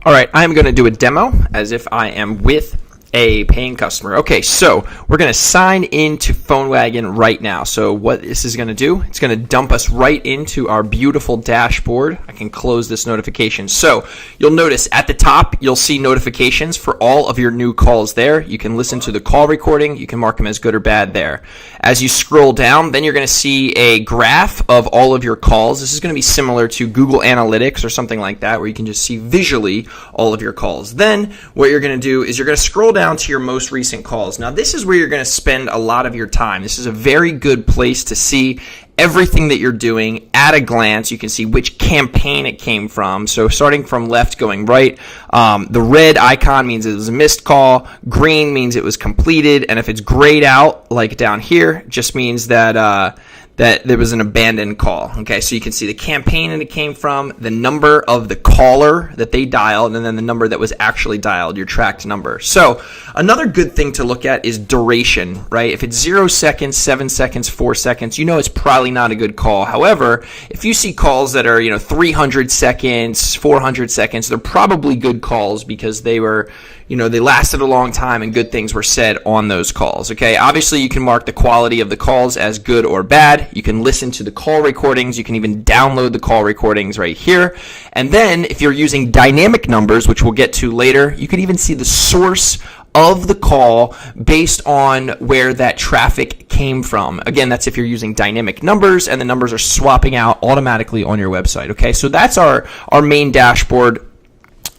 All right, I'm going to do a demo as if I am with a paying customer. Okay, so we're going to sign into PhoneWagon right now. So what this is going to do, it's going to dump us right into our beautiful dashboard. I can close this notification. So you'll notice at the top, you'll see notifications for all of your new calls there. You can listen to the call recording. You can mark them as good or bad there. As you scroll down, then you're going to see a graph of all of your calls. This is going to be similar to Google Analytics or something like that, where you can just see visually all of your calls. Then what you're going to do is you're going to scroll down to your most recent calls. Now, this is where you're going to spend a lot of your time. This is a very good place to see everything that you're doing at a glance. You can see which campaign it came from. So starting from left going right, the red icon means it was a missed call. Green means it was completed. And if it's grayed out, like down here, it just means that that there was an abandoned call. Okay, so you can see the campaign that it came from, the number of the caller that they dialed, and then the number that was actually dialed, your tracked number. So another good thing to look at is duration, right? If it's 0 seconds, 7 seconds, 4 seconds, you know it's probably not a good call. However, if you see calls that are 300 seconds, 400 seconds, they're probably good calls because they were, they lasted a long time and good things were said on those calls. Okay, obviously you can mark the quality of the calls as good or bad. You can listen to the call recordings. You can even download the call recordings right here. And then if you're using dynamic numbers, which we'll get to later, you can even see the source of the call based on where that traffic came from. Again, that's if you're using dynamic numbers and the numbers are swapping out automatically on your website. Okay, so that's our main dashboard,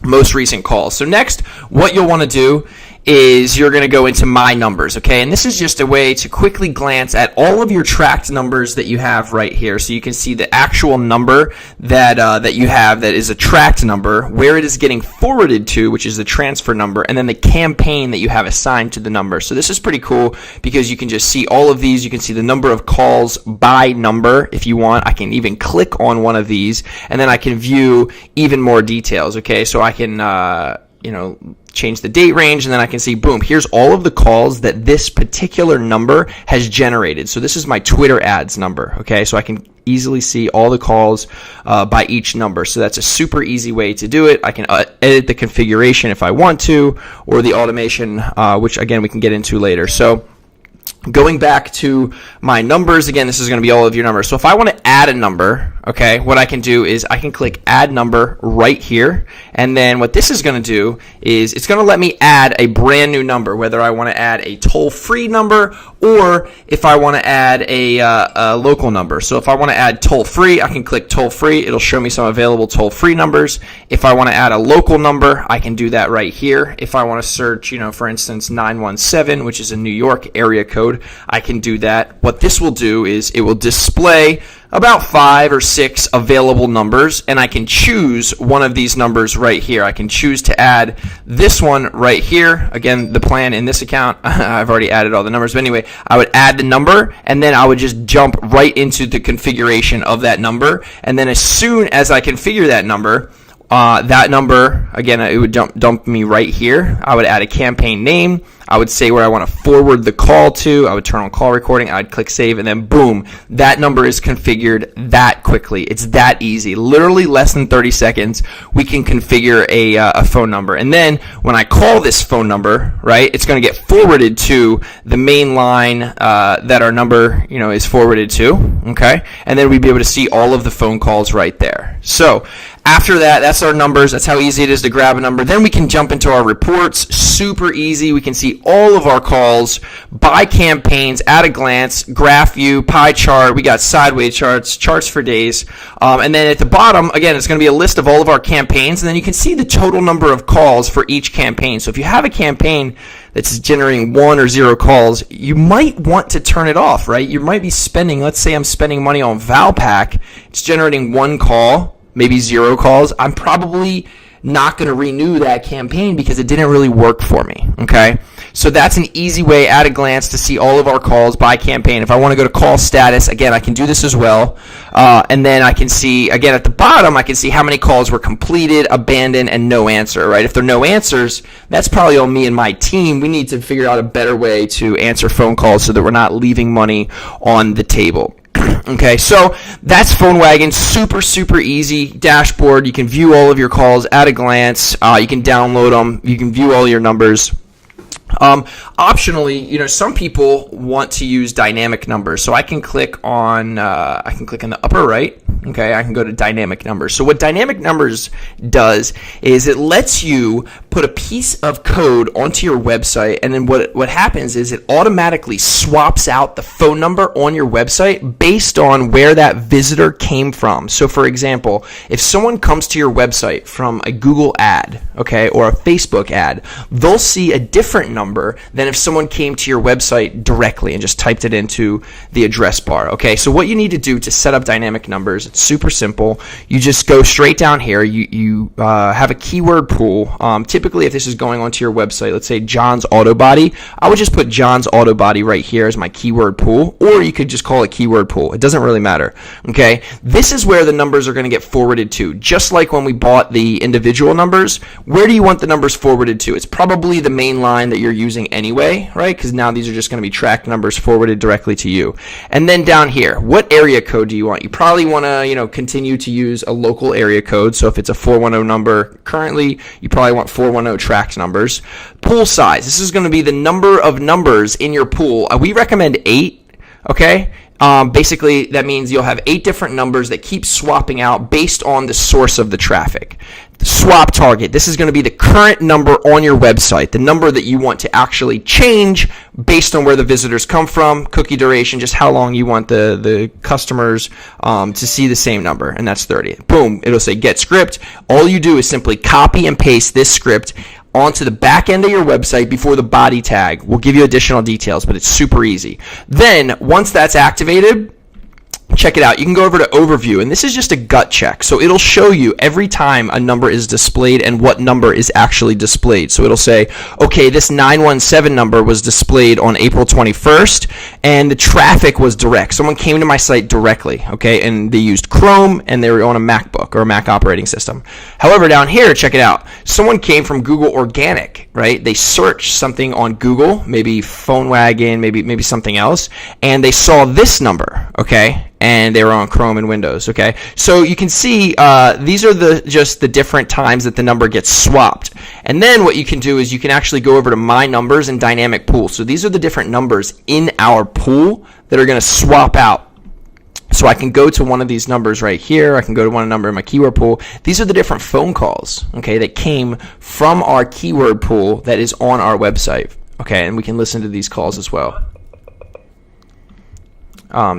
most recent calls. So next, what you'll want to do is you're going to go into My Numbers, okay? And this is just a way to quickly glance at all of your tracked numbers that you have right here. So you can see the actual number that you have that is a tracked number, where it is getting forwarded to, which is the transfer number, and then the campaign that you have assigned to the number. So this is pretty cool because you can just see all of these. You can see the number of calls by number if you want. I can even click on one of these, and then I can view even more details, okay? So I can change the date range, and then I can see, boom, here's all of the calls that this particular number has generated. So this is my Twitter ads number, okay? So I can easily see all the calls by each number. So that's a super easy way to do it. I can edit the configuration if I want to, or the automation, which again, we can get into later. So going back to my numbers, again, this is going to be all of your numbers. So if I want to add a number, okay, what I can do is I can click Add Number right here. And then what this is going to do is it's going to let me add a brand new number, whether I want to add a toll-free number or if I want to add a local number. So if I want to add toll-free, I can click toll-free. It'll show me some available toll-free numbers. If I want to add a local number, I can do that right here. If I want to search, for instance, 917, which is a New York area code, I can do that. What this will do is it will display about 5 or 6 available numbers, and I can choose one of these numbers right here. I can choose to add this one right here. Again, the plan in this account, I've already added all the numbers, but anyway, I would add the number, and then I would just jump right into the configuration of that number, and then as soon as I configure that number, again, it would dump me right here. I would add a campaign name. I would say where I want to forward the call to. I would turn on call recording. I'd click save, and then boom, that number is configured that quickly. It's that easy. Literally less than 30 seconds, we can configure a phone number. And then when I call this phone number, right, it's going to get forwarded to the main line that our number, is forwarded to. Okay, and then we'd be able to see all of the phone calls right there. So after that, that's our numbers. That's how easy it is to grab a number. Then we can jump into our reports. Super easy. We can see all of our calls by campaigns at a glance, graph view, pie chart. We got sideways charts, charts for days. And then at the bottom, again, it's going to be a list of all of our campaigns. And then you can see the total number of calls for each campaign. So if you have a campaign that's generating 1 or 0 calls, you might want to turn it off, right? You might be spending, let's say I'm spending money on Valpak. It's generating 1 call, maybe 0 calls. I'm probably not going to renew that campaign because it didn't really work for me, okay? So that's an easy way at a glance to see all of our calls by campaign. If I want to go to call status, again, I can do this as well. And then I can see, again, at the bottom, I can see how many calls were completed, abandoned, and no answer, right? If there are no answers, that's probably on me and my team. We need to figure out a better way to answer phone calls so that we're not leaving money on the table. Okay, so that's PhoneWagon. Super, super easy dashboard. You can view all of your calls at a glance. You can download them. You can view all your numbers. Optionally, some people want to use dynamic numbers. So I can click on in the upper right. Okay, I can go to dynamic numbers. So what dynamic numbers does is it lets you put a piece of code onto your website, and then what happens is it automatically swaps out the phone number on your website based on where that visitor came from. So for example, if someone comes to your website from a Google ad, okay, or a Facebook ad, they'll see a different number than if someone came to your website directly and just typed it into the address bar. Okay, so what you need to do to set up dynamic numbers, it's super simple. You just go straight down here. You have a keyword pool. Typically, if this is going onto your website, let's say John's Auto Body, I would just put John's Auto Body right here as my keyword pool, or you could just call it keyword pool. It doesn't really matter. Okay, this is where the numbers are going to get forwarded to. Just like when we bought the individual numbers, where do you want the numbers forwarded to? It's probably the main line that you're using anyway, right? Because now these are just going to be tracked numbers forwarded directly to you. And then down here, what area code do you want? You probably want to continue to use a local area code. So if it's a 410 number currently, you probably want 410 tracked numbers. Pool size. This is going to be the number of numbers in your pool. We recommend 8. Okay. Basically, that means you'll have 8 different numbers that keep swapping out based on the source of the traffic. The swap target. This is going to be the current number on your website, the number that you want to actually change based on where the visitors come from, cookie duration, just how long you want the customers to see the same number, and that's 30. Boom, it'll say get script. All you do is simply copy and paste this script onto the back end of your website before the body tag. We'll give you additional details, but it's super easy. Then, once that's activated, check it out. You can go over to overview, and this is just a gut check. So it'll show you every time a number is displayed and what number is actually displayed. So it'll say, okay, this 917 number was displayed on April 21st, and the traffic was direct. Someone came to my site directly, okay, and they used Chrome, and they were on a MacBook or a Mac operating system. However, down here, check it out. Someone came from Google Organic, right? They searched something on Google, maybe PhoneWagon, maybe something else, and they saw this number, okay? And they were on Chrome and Windows, okay? So you can see these are just the different times that the number gets swapped. And then what you can do is you can actually go over to My Numbers and Dynamic Pool. So these are the different numbers in our pool that are going to swap out. So I can go to one of these numbers right here. I can go to one number in my keyword pool. These are the different phone calls, okay, that came from our keyword pool that is on our website, okay? And we can listen to these calls as well.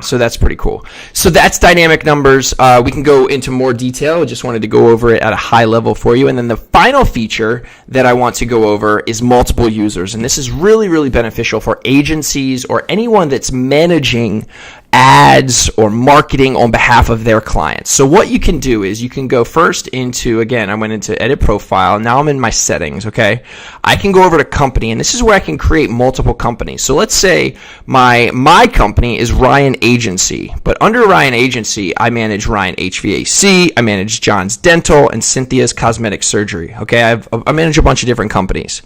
So that's pretty cool. So that's dynamic numbers. We can go into more detail. I just wanted to go over it at a high level for you. And then the final feature that I want to go over is multiple users. And this is really, really beneficial for agencies or anyone that's managing ads or marketing on behalf of their clients. So what you can do is you can go first into, again, I went into edit profile. Now I'm in my settings, okay? I can go over to company, and this is where I can create multiple companies. So let's say my company is Ryan Agency, but under Ryan Agency, I manage Ryan HVAC, I manage John's Dental, and Cynthia's Cosmetic Surgery, okay? I manage a bunch of different companies.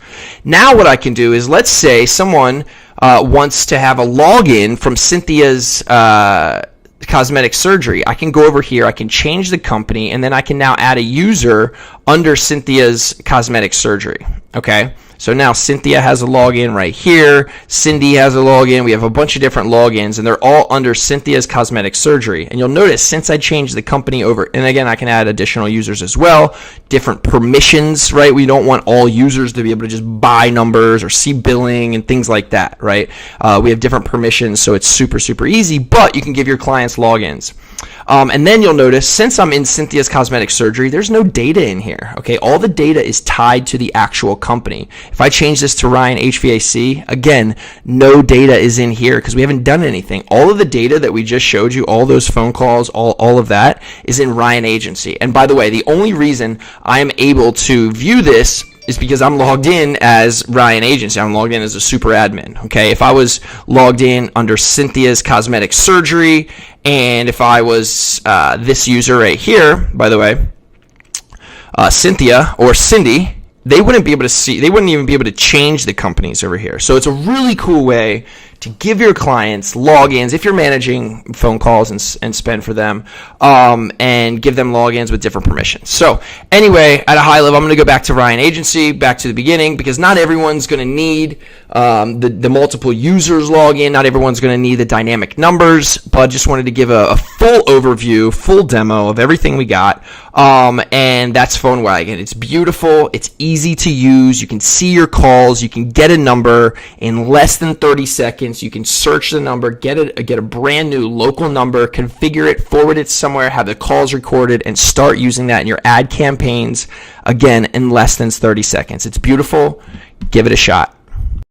Now what I can do is, let's say someone wants to have a login from Cynthia's Cosmetic Surgery. I can go over here, I can change the company, and then I can now add a user under Cynthia's Cosmetic Surgery, okay? So now Cynthia has a login right here. Cindy has a login. We have a bunch of different logins, and they're all under Cynthia's Cosmetic Surgery. And you'll notice since I changed the company over, and again, I can add additional users as well, different permissions, right? We don't want all users to be able to just buy numbers or see billing and things like that, right? We have different permissions, so it's super, super easy, but you can give your clients logins. And then you'll notice, since I'm in Cynthia's Cosmetic Surgery, there's no data in here, okay? All the data is tied to the actual company. If I change this to Ryan HVAC, again, no data is in here because we haven't done anything. All of the data that we just showed you, all those phone calls, all of that is in Ryan Agency. And by the way, the only reason I am able to view this is because I'm logged in as Ryan Agency. I'm logged in as a super admin, okay? If I was logged in under Cynthia's Cosmetic Surgery, and if I was this user right here, by the way, Cynthia or Cindy, they wouldn't be able to see, they wouldn't even be able to change the companies over here. So it's a really cool way to give your clients logins if you're managing phone calls and spend for them, and give them logins with different permissions. So anyway, at a high level, I'm going to go back to Ryan Agency, back to the beginning, because not everyone's going to need the multiple users login. Not everyone's going to need the dynamic numbers, but just wanted to give a full overview, full demo of everything we got. And that's PhoneWagon. It's beautiful. It's easy to use. You can see your calls. You can get a number in less than 30 seconds. You can search the number, get a brand new local number, configure it, forward it somewhere, have the calls recorded, and start using that in your ad campaigns, again, in less than 30 seconds. It's beautiful. Give it a shot.